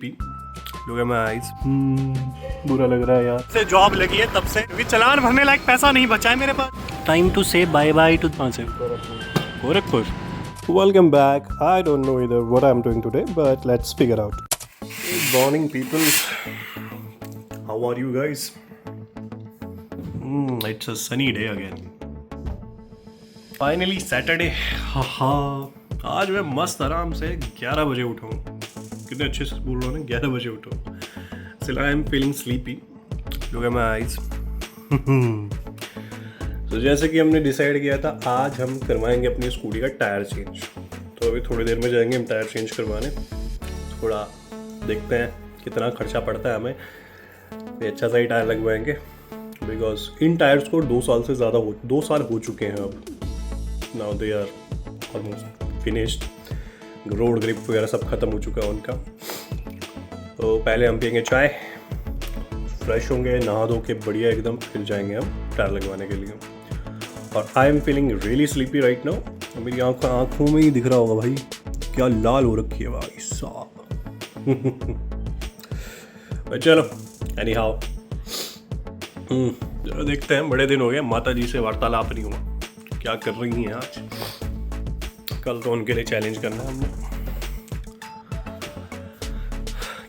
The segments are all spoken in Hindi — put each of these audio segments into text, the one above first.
लोग मैं आइस बुरा लग रहा है यार। से जॉब लगी है तब से अभी चलान भरने लायक पैसा नहीं बचा है मेरे पास। Time to say bye bye to Gorakhpur. Welcome back. I don't know either what I'm doing today, but let's figure out. Good morning people. How are you guys? It's a sunny day again. Finally Saturday. आज मैं मस्त आराम से 11 बजे उठा हूँ। कितने अच्छे से बोल रहा हूँ ना, 11 बजे उठा हूँ। Still I am feeling sleepy. Look at my eyes. तो जैसे कि हमने डिसाइड किया था आज हम करवाएंगे अपनी स्कूटी का टायर चेंज। तो अभी थोड़ी देर में जाएंगे हम टायर चेंज करवाने। थोड़ा देखते हैं कितना खर्चा पड़ता है हमें। अच्छा सा ही टायर लगवाएंगे बिकॉज इन टायर्स को 2 साल से ज़्यादा 2 साल हो चुके हैं अब। Now they are almost finished. Road grip वगैरह सब खत्म हो चुका है उनका। तो पहले हम पियेंगे चाय, फ्रेश होंगे, नहा धो के बढ़िया एकदम, फिर जाएंगे हम टायर लगवाने के लिए। और I am feeling really sleepy right now. मेरी आँखों में ही दिख रहा होगा भाई क्या लाल हो रखी है भाई साहब। चलो एनी हाउ जरा देखते हैं। बड़े दिन हो गए माता जी से वार्तालाप नहीं हुआ, क्या कर रही हैं आज। कल तो उनके लिए चैलेंज करना है हमने।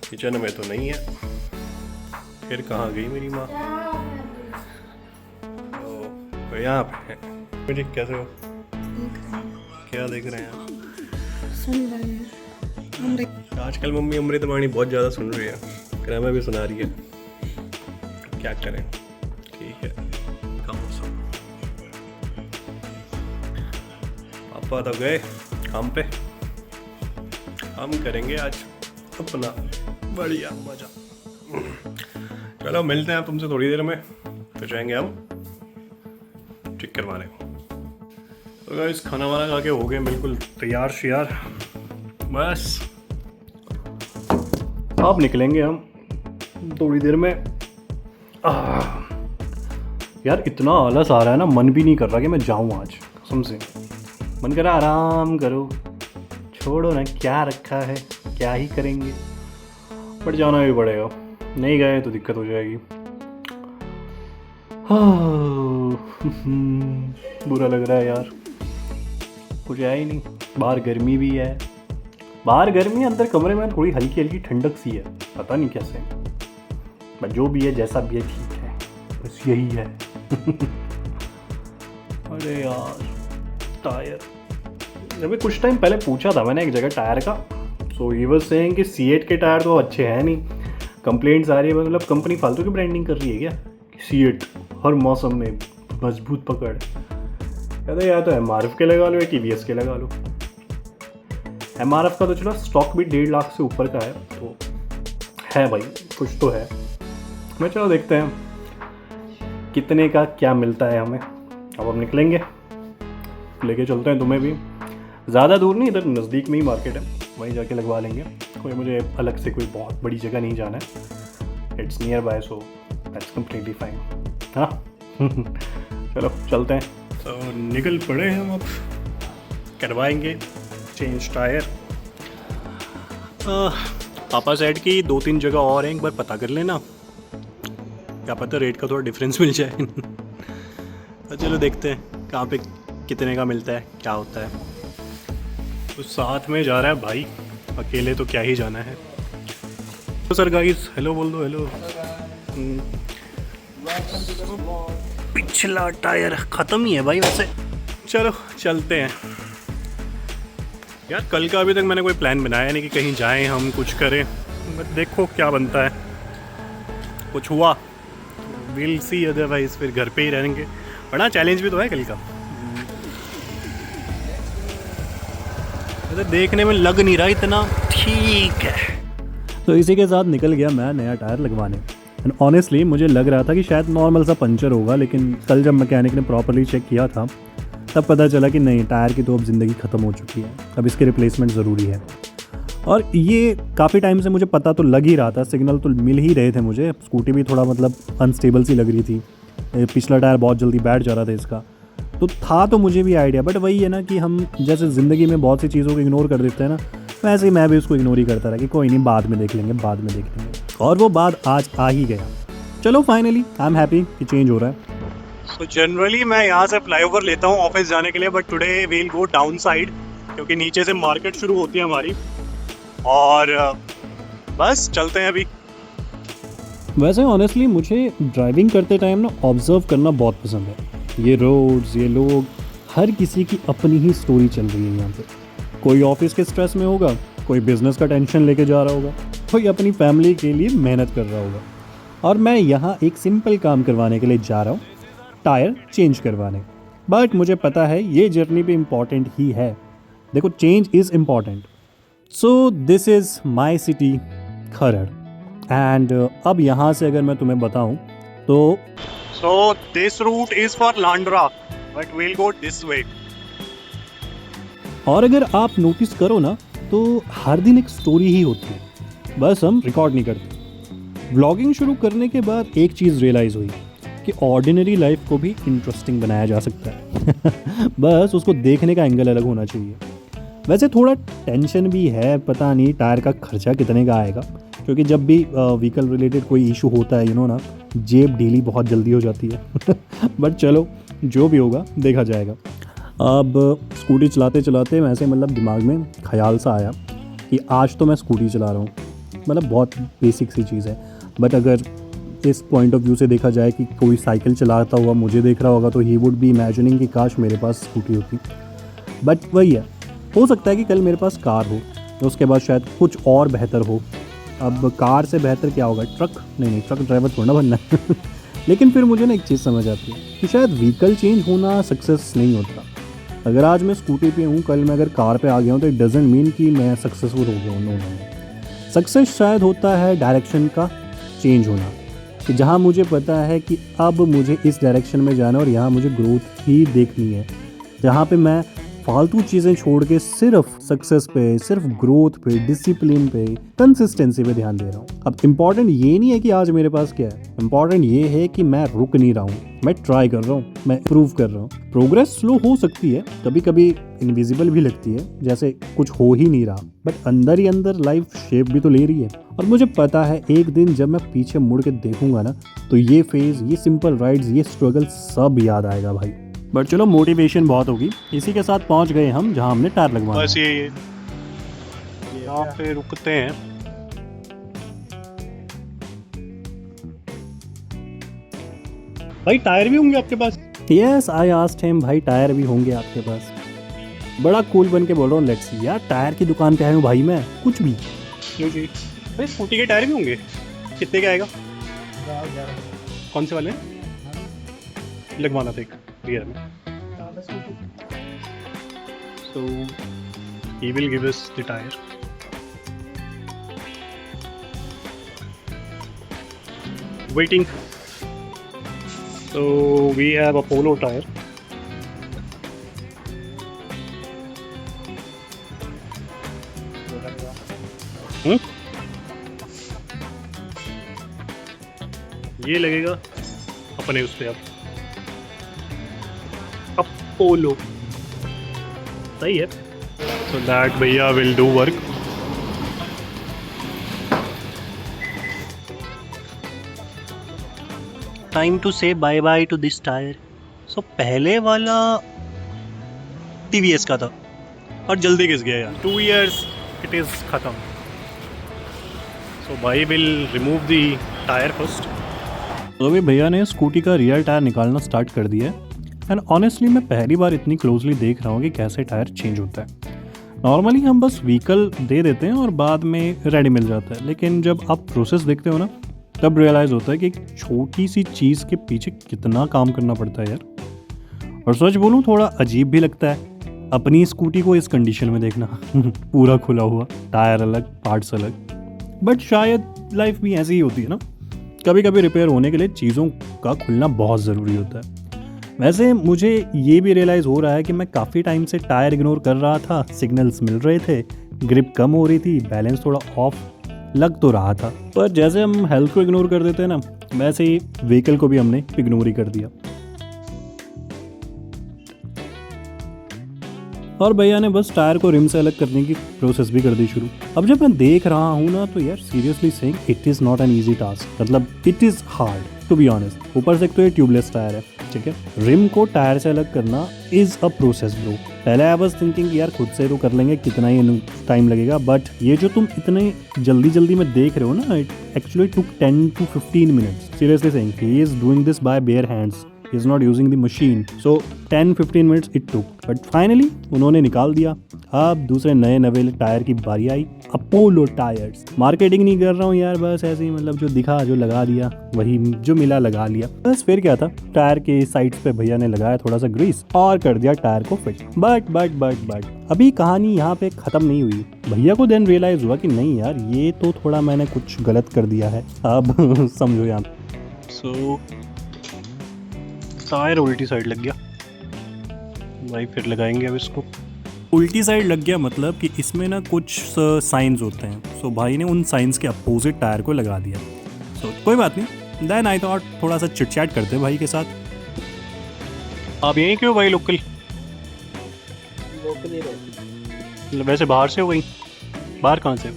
किचन में तो नहीं है, फिर कहाँ गई मेरी माँ। तो यहाँ पे है। मुझे कैसे हो, क्या देख रहे हैं आप? आजकल मम्मी अमृतवाणी बहुत ज़्यादा सुन रही है, ग्रामा भी सुना रही है। क्या करें, ठीक है। पापा तो गए काम पे, हम करेंगे आज अपना बढ़िया मजा। चलो मिलते हैं तुमसे थोड़ी देर में, तो जाएंगे हम ठीक करवाने को। तो गाइस खाना वाना खा के हो गए बिल्कुल तैयार श्यार। बस अब निकलेंगे हम थोड़ी देर में। यार इतना आलस आ रहा है ना, मन भी नहीं कर रहा कि मैं जाऊँ आज। कसम से मन कर रहा आराम करो, छोड़ो ना क्या रखा है, क्या ही करेंगे। बट जाना भी पड़ेगा, नहीं गए तो दिक्कत हो जाएगी। बुरा लग रहा है यार, कुछ है ही नहीं। बाहर गर्मी भी है, बाहर गर्मी है, अंदर कमरे में थोड़ी हल्की हल्की ठंडक सी है, पता नहीं कैसे। बट जो भी है जैसा भी है ठीक है, बस यही है। अरे यार टायर, अभी कुछ टाइम पहले पूछा था मैंने एक जगह टायर का। सो ही वाज सेइंग कि C8 के टायर तो अच्छे हैं नहीं, कंप्लेंट्स आ रही है। मतलब कंपनी फालतू की ब्रांडिंग कर रही है क्या? C8 हर मौसम में मजबूत पकड़। कहते या तो MRF के लगा लो या TVS के लगा लो। MRF का तो चलो स्टॉक भी 1.5 लाख से ऊपर का है, तो है भाई कुछ तो है। मैं चलो देखते हैं कितने का क्या मिलता है हमें। अब हम निकलेंगे, लेके चलते हैं तुम्हें भी। ज़्यादा दूर नहीं, इधर नज़दीक में ही मार्केट है, वहीं जाके लगवा लेंगे। कोई मुझे अलग से कोई बहुत बड़ी जगह नहीं जाना है। It's near by, so that's completely fine. हाँ चलो चलते हैं। तो निकल पड़े हम, अब करवाएंगे चेंज टायर। पापा साइड की 2-3 जगह और हैं, एक बार पता कर लेना, क्या पता रेट का थोड़ा डिफरेंस मिल जाए। तो चलो देखते हैं कहाँ पे कितने का मिलता है, क्या होता है। तो साथ में जा रहा है भाई, अकेले तो क्या ही जाना है। तो सर गाइस हेलो बोल दो, हेलो। पिछला टायर ख़त्म ही है भाई वैसे। चलो चलते हैं यार। कल का अभी तक मैंने कोई प्लान बनाया नहीं कि कहीं जाएं हम, कुछ करें। बट देखो क्या बनता है, कुछ हुआ विल सी, अदरवाइज फिर घर पे ही रहेंगे। बड़ा चैलेंज भी तो है कल का। देखने में लग नहीं रहा इतना ठीक है। तो इसी के साथ निकल गया मैं नया टायर लगवाने। एंड ऑनेस्टली मुझे लग रहा था कि शायद नॉर्मल सा पंचर होगा, लेकिन कल जब मैकेनिक ने प्रॉपरली चेक किया था तब पता चला कि नहीं, टायर की तो अब ज़िंदगी ख़त्म हो चुकी है, अब इसके रिप्लेसमेंट ज़रूरी है। और ये काफ़ी टाइम से मुझे पता तो लग ही रहा था, सिग्नल तो मिल ही रहे थे मुझे। स्कूटी भी थोड़ा मतलब अनस्टेबल सी लग रही थी, पिछला टायर बहुत जल्दी बैठ जा रहा था इसका, तो था तो मुझे भी आइडिया। बट वही है ना कि हम जैसे ज़िंदगी में बहुत सी चीज़ों को इग्नोर कर देते हैं ना, वैसे ही मैं भी उसको इग्नोर ही करता रहा कि कोई नहीं, बाद में देख लेंगे। और वो बाद आज आ ही गया। चलो फाइनली आई एम हैप्पी कि चेंज हो रहा है। तो जनरली मैं यहाँ से फ्लाईओवर लेता हूँ ऑफिस जाने के लिए, but today we'll go down side, क्योंकि नीचे से मार्केट शुरू होती है हमारी। और बस चलते हैं अभी। वैसे ऑनेस्टली मुझे ड्राइविंग करते टाइम ना ऑब्जर्व करना बहुत पसंद है। ये रोड्स, ये लोग, हर किसी की अपनी ही स्टोरी चल रही है यहाँ पे। कोई ऑफिस के स्ट्रेस में होगा, कोई बिजनेस का टेंशन लेके जा रहा होगा, कोई अपनी फैमिली के लिए मेहनत कर रहा होगा। और मैं यहाँ एक सिंपल काम करवाने के लिए जा रहा हूँ, टायर चेंज करवाने। बट मुझे पता है ये जर्नी भी इम्पॉर्टेंट ही है। देखो, change is important. So this is my city Kharar. And अब यहाँ से अगर मैं तुम्हें बताऊँ तो so this route is for Landran, but we'll go this way. और अगर आप नोटिस करो ना तो हर दिन एक स्टोरी ही होती है, बस हम रिकॉर्ड नहीं करते। व्लॉगिंग शुरू करने के बाद एक चीज़ रियलाइज़ हुई कि ऑर्डिनरी लाइफ को भी इंटरेस्टिंग बनाया जा सकता है। बस उसको देखने का एंगल अलग होना चाहिए। वैसे थोड़ा टेंशन भी है, पता नहीं टायर का खर्चा कितने का आएगा, क्योंकि जब भी व्हीकल रिलेटेड कोई इशू होता है ना, जेब ढीली बहुत जल्दी हो जाती है। बट चलो, जो भी होगा देखा जाएगा। अब स्कूटी चलाते चलाते वैसे मतलब दिमाग में ख्याल सा आया कि आज तो मैं स्कूटी चला रहा हूँ, मतलब बहुत बेसिक सी चीज़ है। बट अगर इस पॉइंट ऑफ व्यू से देखा जाए कि कोई साइकिल चलाता हुआ मुझे देख रहा होगा तो ही वुड बी इमेजिनिंग कि काश मेरे पास स्कूटी होती। बट वही है, हो सकता है कि कल मेरे पास कार हो, उसके बाद शायद कुछ और बेहतर हो। अब कार से बेहतर क्या होगा? ट्रक? नहीं, ट्रक ड्राइवर थोड़ा बनना है। लेकिन फिर मुझे ना एक चीज़ समझ आती है कि शायद व्हीकल चेंज होना सक्सेस नहीं होता। अगर आज मैं स्कूटी पे हूँ, कल मैं अगर कार पे आ गया हूँ तो इट डजेंट मीन कि मैं सक्सेसफुल हो गया हूँ। नो। सक्सेस शायद होता है डायरेक्शन का चेंज होना, कि जहाँ मुझे पता है कि अब मुझे इस डायरेक्शन में जाना है और यहाँ मुझे ग्रोथ ही देखनी है, जहाँ पे मैं फालतू चीज़ें छोड़ के सिर्फ सक्सेस पे, सिर्फ ग्रोथ पे, डिसिप्लिन पे, कंसिस्टेंसी पे ध्यान दे रहा हूँ। अब इम्पॉर्टेंट ये नहीं है कि आज मेरे पास क्या है, इम्पॉर्टेंट ये है कि मैं रुक नहीं रहा हूँ, मैं ट्राई कर रहा हूँ, मैं इम्प्रूव कर रहा हूँ। प्रोग्रेस स्लो हो सकती है, कभी कभी इनविजिबल भी लगती है, जैसे कुछ हो ही नहीं रहा, बट अंदर ही अंदर लाइफ शेप भी तो ले रही है। और मुझे पता है एक दिन जब मैं पीछे मुड़ के देखूंगा ना, तो ये फेज, ये सिंपल राइड्स, ये स्ट्रगल सब याद आएगा भाई। बट चलो, मोटिवेशन बहुत होगी। इसी के साथ पहुंच गए हम जहां हमने टायर लगवाना। बस ये यहाँ पे रुकते हैं। भाई टायर भी होंगे आपके पास? यस, आई आस्क्ड हिम, भाई टायर भी होंगे आपके पास? बड़ा कूल बन के बोल रहा हूँ, लेट्स सी। यार टायर की दुकान पे आया हूँ भाई मैं, कुछ भी। क्यों जी? भाई स्कूटी के टायर भी होंगे? कितने का आएगा? कौन से वाले लगवाना था? एक रियर में। So he will give us the tire. Waiting. So we have a Polo tire. ये लगेगा अपने उस पे अब अपोलो, सही है। So that भैया will do work. Time to say bye bye to this tire. So पहले वाला TVS का था और जल्दी घिस गया यार। 2 years it is खत्म। So भाई will remove the tire first. तो अभी भैया ने स्कूटी का रियर टायर निकालना स्टार्ट कर दिया है। एंड ऑनेस्टली मैं पहली बार इतनी क्लोजली देख रहा हूँ कि कैसे टायर चेंज होता है। नॉर्मली हम बस व्हीकल दे देते हैं और बाद में रेडी मिल जाता है, लेकिन जब आप प्रोसेस देखते हो ना, तब रियलाइज़ होता है कि एक छोटी सी चीज़ के पीछे कितना काम करना पड़ता है यार। और सच बोलूँ, थोड़ा अजीब भी लगता है अपनी स्कूटी को इस कंडीशन में देखना। पूरा खुला हुआ, टायर अलग, पार्ट्स अलग। बट शायद लाइफ भी ऐसी ही होती है ना, कभी कभी रिपेयर होने के लिए चीज़ों का खुलना बहुत ज़रूरी होता है। वैसे मुझे ये भी रियलाइज़ हो रहा है कि मैं काफ़ी टाइम से टायर इग्नोर कर रहा था। सिग्नल्स मिल रहे थे, ग्रिप कम हो रही थी, बैलेंस थोड़ा ऑफ लग तो रहा था, पर जैसे हम हेल्थ को इग्नोर कर देते हैं ना, वैसे ही व्हीकल को भी हमने इग्नोर ही कर दिया। और भैया ने बस टायर को रिम से अलग करने की प्रोसेस भी कर दी शुरू। अब जब मैं देख रहा हूँ ना तो यार seriously saying it is not an easy task, मतलब it is hard to be honest. ऊपर से एक तो ये ट्यूबलेस टायर है, ठीक है, रिम को टायर से अलग करना इज़ अ प्रोसेस ब्रो। पहले आई वाज थिंकिंग यार खुद से तो कर लेंगे, कितना ही टाइम लगेगा, बट ये जो तुम इतने जल्दी जल्दी में देख रहे हो ना, it actually took 10 to 15 minutes। Seriously saying he is doing this by bare hands, he is not using the machine, so 10-15 minutes it took, but finally उन्होंने निकाल दिया। अब दूसरे नए नवेले टायर की बारी आई, अपोलो टायर्स। मार्केटिंग नहीं कर रहा हूँ यार, बस ऐसे ही मतलब जो दिखा जो लगा दिया, वही जो मिला लगा लिया। बस फिर क्या था, टायर के साइड्स पे भैया ने लगाया थोड़ा सा ग्रीस और कर दिया टायर को फिट। बट अभी कहानी यहाँ पे खत्म नहीं हुई। भैया को देन रियलाइज हुआ कि नहीं यार ये तो थोड़ा मैंने कुछ गलत कर दिया है। अब समझो यहाँ सो टायर उल्टी साइड लग गया भाई, फिर लगाएंगे अब इसको। उल्टी साइड लग गया मतलब कि इसमें ना कुछ साइंस होते हैं, सो भाई ने उन साइंस के अपोजिट टायर को लगा दिया। सो कोई बात नहीं, देन आई थॉट थोड़ा सा चिट चैट करते भाई के साथ। आप यहीं क्यों भाई लोकल ही रहते? वैसे बाहर से हो गई? बाहर कहाँ से?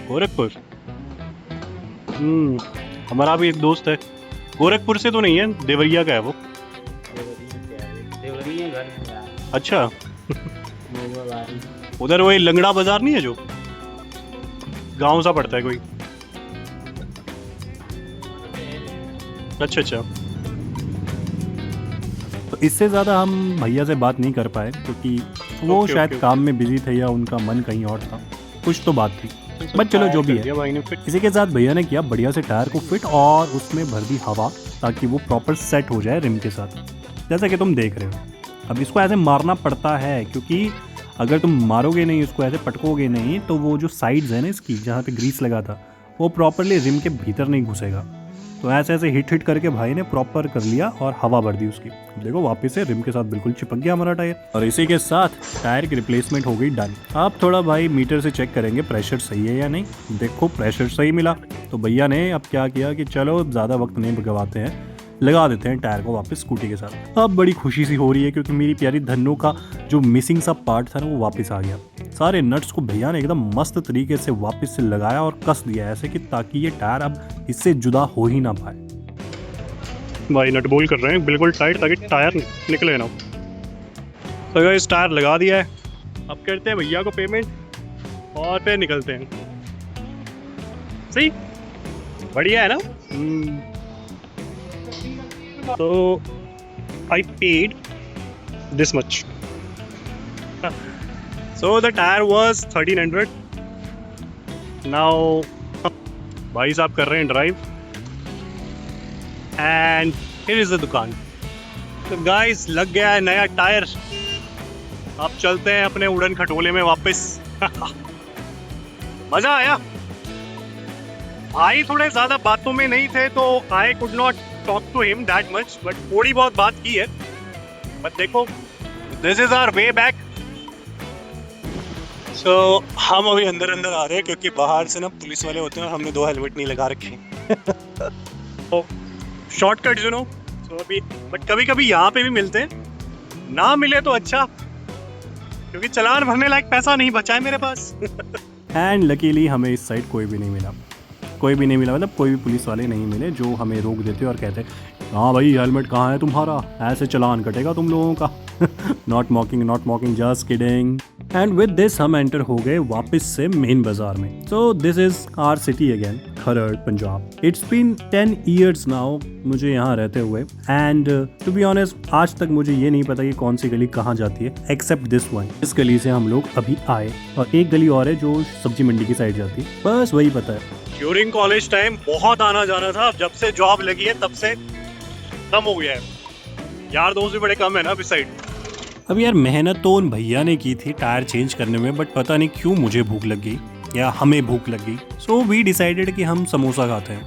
गोरखपुर। हमारा भी एक दोस्त है, गोरखपुर से तो नहीं है, देवरिया का है वो। अच्छा उधर वही लंगड़ा बाजार नहीं है जो गांव सा पड़ता है कोई? अच्छा तो इससे ज़्यादा हम भैया से बात नहीं कर पाए क्योंकि वो शायद काम में बिजी थे या उनका मन कहीं और था, कुछ तो बात थी। बट चलो जो भी है, इसी के साथ भैया ने किया बढ़िया से टायर को फिट और उसमें भर दी हवा ताकि वो प्रॉपर सेट हो जाए रिम के साथ, जैसा कि तुम देख रहे हो। अब इसको ऐसे मारना पड़ता है क्योंकि अगर तुम मारोगे नहीं, इसको ऐसे पटकोगे नहीं, तो वो जो साइड्स है ना इसकी, जहाँ पे ग्रीस लगा था, वो प्रॉपरली रिम के भीतर नहीं घुसेगा। तो ऐसे ऐसे हिट करके भाई ने प्रॉपर कर लिया और हवा भर दी उसकी। देखो वापस से रिम के साथ बिल्कुल चिपक गया हमारा टायर, और इसी के साथ टायर की रिप्लेसमेंट हो गई डन। आप थोड़ा भाई मीटर से चेक करेंगे प्रेशर सही है या नहीं। देखो प्रेशर सही मिला, तो भैया ने अब क्या किया कि चलो ज़्यादा वक्त नहीं गवाते हैं, लगा देते हैं टायर को वापस स्कूटी के साथ। अब बड़ी खुशी सी हो रही है क्योंकि मेरी प्यारी धन्नो का जो मिसिंग सा पार्ट था ना वो वापस आ गया। सारे नट्स को भैया ने एकदम मस्त तरीके से वापस से लगाया और कस दिया ऐसे कि ताकि ये टायर अब इससे जुदा हो ही ना पाए। भाई नट बोल कर रहे हैं बिल्कुल टाइट ताकि टायर निकले ना। तो गाइस टायर लगा दिया है, अब करते हैं भैया को पेमेंट और फिर निकलते हैं। सही बढ़िया है ना। So I paid this much. So the tire was 1300. Now भाई साहब कर रहे हैं drive and here is the दुकान। तो guys लग गया है नया टायर, अब चलते हैं अपने उड़न खटोले में वापस। मजा आया भाई, थोड़े ज्यादा बातों में नहीं थे तो I could not talk to him that much, but थोड़ी बहुत बात की है। बट देखो this is our way back। So हम अभी अंदर आ रहे हैं क्योंकि बाहर से ना पुलिस वाले होते हैं और हमने 2 हेलमेट नहीं लगा रखे। तो शॉर्टकट यू नो। तो अभी बट कभी कभी यहाँ पे भी मिलते हैं, ना मिले तो अच्छा क्योंकि चालान भरने लायक पैसा नहीं बचा है मेरे पास। एंड लकीली हमें इस साइड कोई भी नहीं मिला, मतलब कोई भी पुलिस वाले नहीं मिले जो हमें रोक देते और कहते हाँ भाई हेलमेट कहाँ है तुम्हारा, ऐसे चालान कटेगा तुम लोगों का। Not mocking just kidding. And with this हम एंटर हो गए वापस से मेन बाजार में। So this is our city again, Kharar Punjab. It's been 10 years now मुझे यहाँ रहते हुए, एंड टू बी ऑनेस्ट आज तक मुझे ये नहीं पता कि कौन सी गली कहाँ जाती है एक्सेप्ट दिस वन। इस गली से हम लोग अभी आए और एक गली और है जो सब्जी मंडी की साइड जाती है, बस वही पता है। ड्यूरिंग कॉलेज टाइम बहुत आना जाना था, जब से जॉब लगी है तब से कम हो गया है, यार दोस्त भी बड़े कम है ना इस साइड। अब यार मेहनत तो उन भैया ने की थी टायर चेंज करने में, बट पता नहीं क्यों मुझे भूख लग गई या हमें भूख लग गई। सो वी डिसाइडेड कि हम समोसा खाते हैं,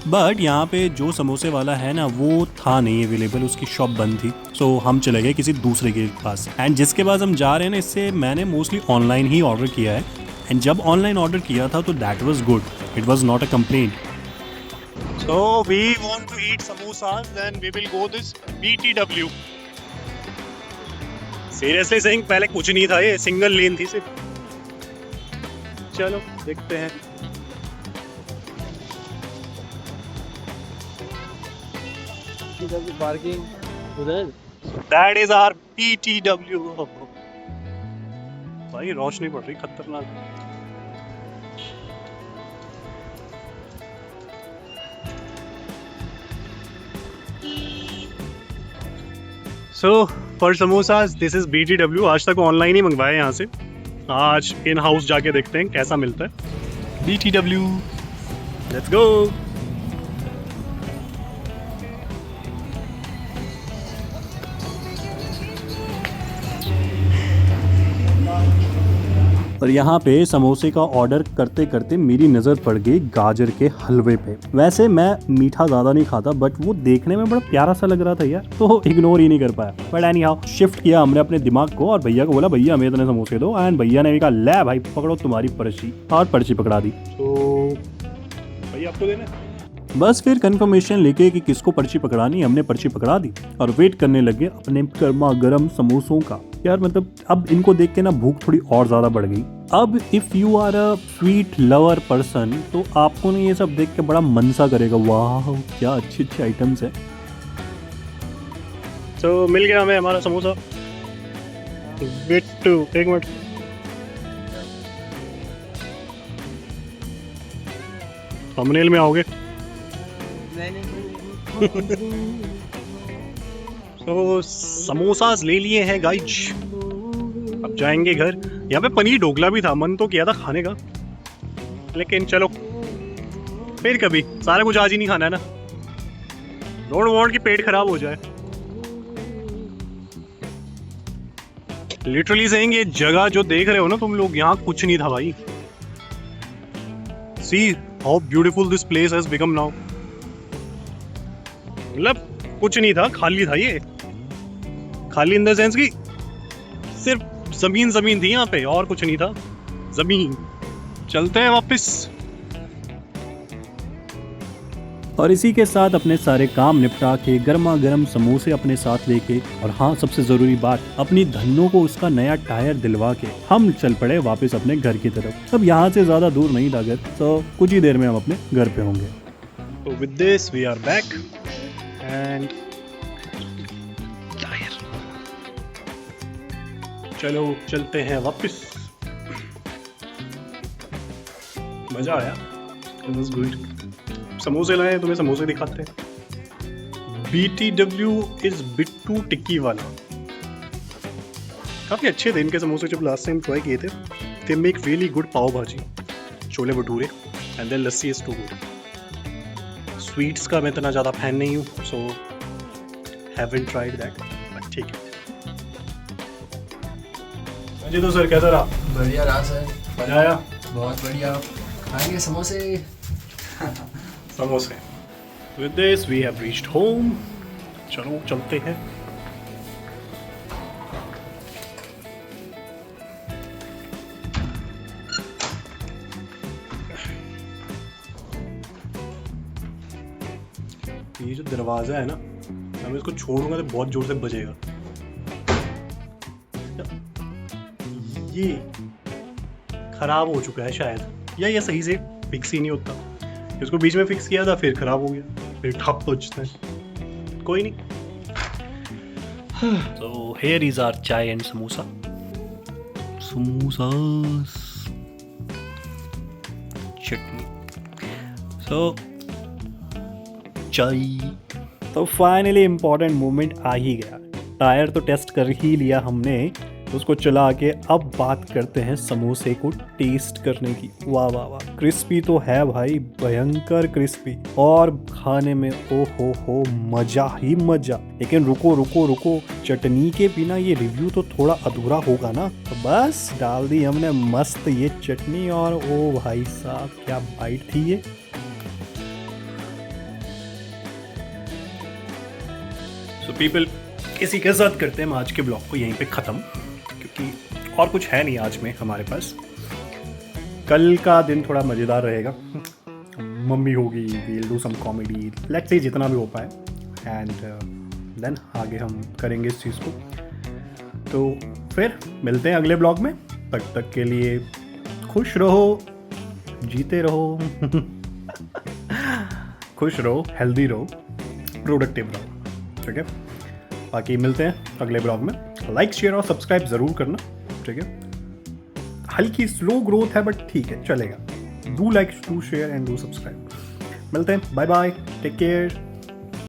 बट यहाँ पे जो समोसे वाला है ना वो था नहीं अवेलेबल, उसकी शॉप बंद थी। सो हम चले गए किसी दूसरे के पास, एंड जिसके पास हम जा रहे हैं ना इससे मैंने मोस्टली ऑनलाइन ही ऑर्डर किया है, एंड जब ऑनलाइन ऑर्डर किया था तो that was good, it was not a complaint. So we want to eat samosas, then we will go this BTW. Seriously saying पहले कुछ नहीं था, ये सिंगल लेन थी सिर्फ। चलो देखते हैं। पार्किंग उधर। That is our PTW। भाई रोशनी पड़ रही खतरनाक। So for samosas this is BTW। आज तक ऑनलाइन ही मंगवाए यहाँ से, आज इन हाउस जाके देखते हैं कैसा मिलता है। BTW, let's go. और यहाँ पे समोसे का ऑर्डर करते करते मेरी नज़र पड़ गई गाजर के हलवे पे। वैसे मैं मीठा ज़्यादा नहीं खाता, बट वो देखने में बड़ा प्यारा सा लग रहा था यार, तो इग्नोर ही नहीं कर पाया। बट एनी हाउ शिफ्ट किया हमने अपने दिमाग को और भैया को बोला भैया हमें इतने समोसे दो, एंड भैया ने भी कहा ले भाई पकड़ो तुम्हारी पर्ची, और पर्ची पकड़ा दी। तो भैया आपको देना है? बस फिर कंफर्मेशन लेके कि किसको पर्ची पकड़ानी, हमने पर्ची पकड़ा दी और वेट करने लगे अपने गर्मा गर्म समोसों का। यार मतलब अब इनको देख के ना भूख थोड़ी और ज्यादा बढ़ गई। अब if you are a sweet lover person तो आपको ना ये सब देख के बड़ा मन सा करेगा, वाह क्या अच्छी अच्छी आइटम्स है। तो मिल गया हमें हमारा समोसा। वेट एक मिनट। थंबनेल में आओगे? तो समोसास ले लिए हैं गाइज, अब जाएंगे घर। यहाँ पे पनीर ढोकला भी था, मन तो किया था खाने का, लेकिन चलो फिर कभी। सारा कुछ आज ही नहीं खाना है ना, डोंट वांट कि पेट खराब हो जाए। लिटरली सेइंग ये जगह जो देख रहे हो ना तुम लोग, यहाँ कुछ नहीं था भाई। See how beautiful this place has become now. मतलब कुछ नहीं था, खाली था ये। खाली इन द सेंस कि सिर्फ जमीन थी यहाँ पे, और कुछ नहीं था, जमीन। चलते हैं वापस। और इसी के साथ अपने सारे काम निपटा के गर्मा गर्म समोसे अपने साथ लेके, और हाँ सबसे ज़रूरी बात, अपनी धन्नो को उसका नया टायर दिलवा के हम चल पड़े वापस अपने घर की तरफ। अब यहाँ से ज़्यादा दूर नहीं था घर, तो कुछ ही देर में हम अपने घर पे होंगे। तो with this we are back and tired. चलो चलते हैं वापस। मजा आया, इट वाज गुड। समोसे लाए, तुम्हें समोसे दिखाते हैं। BTW इज बिट्टू टिक्की वाला। काफ़ी अच्छे थे इनके समोसे, जब लास्ट टाइम ट्राई किए थे। They make really good pav bhaji, chole bhature, and then lassi is too good. Sweets का मैं इतना ज़्यादा फैन नहीं हूँ, so haven't tried that, but ठीक है। जी तो सर कैसा रहा? बढ़िया रहा सर, मजा आया? बहुत बढ़िया। खाएंगे समोसे। समोसे। With this we have reached home। चलो चलते हैं। ये जो दरवाजा है ना, मैं इसको छोड़ूंगा तो बहुत जोर से बजेगा। ये खराब हो चुका है शायद, या ये सही से फिक्स ही नहीं होता। इसको बीच में फिक्स किया था, फिर खराब हो गया, फिर ठप बजता है। कोई नहीं। So here is our chai and samosa। Samosas, chutney, so चाय। तो फाइनली इम्पोर्टेंट मोमेंट आ ही गया। टायर तो टेस्ट कर ही लिया हमने, उसको चला के अब बात करते हैं समोसे को टेस्ट करने की। वाह वाह वाह, क्रिस्पी तो है भाई, भयंकर क्रिस्पी, और खाने में ओ हो मजा ही मजा। लेकिन रुको रुको रुको, चटनी के बिना ये रिव्यू तो थोड़ा अधूरा होगा ना। तो बस डाल दी हमने मस्त ये चटनी, और ओ भाई साहब क्या बाइट थी ये। सो पीपल, इसी के साथ करते हैं हम आज के ब्लॉग को यहीं पे ख़त्म, क्योंकि और कुछ है नहीं आज में हमारे पास। कल का दिन थोड़ा मज़ेदार रहेगा, मम्मी होगी, we'll do some comedy, let's say जितना भी हो पाए, एंड देन आगे हम करेंगे इस चीज़ को। तो फिर मिलते हैं अगले ब्लॉग में, तब तक के लिए खुश रहो, जीते रहो खुश रहो, हेल्दी रहो, प्रोडक्टिव रहो, ठीक है। बाकी मिलते हैं अगले ब्लॉग में। लाइक शेयर और सब्सक्राइब ज़रूर करना, ठीक है। हल्की स्लो ग्रोथ है बट ठीक है, चलेगा। Do like, do share and do subscribe. मिलते हैं, बाय बाय, टेक केयर।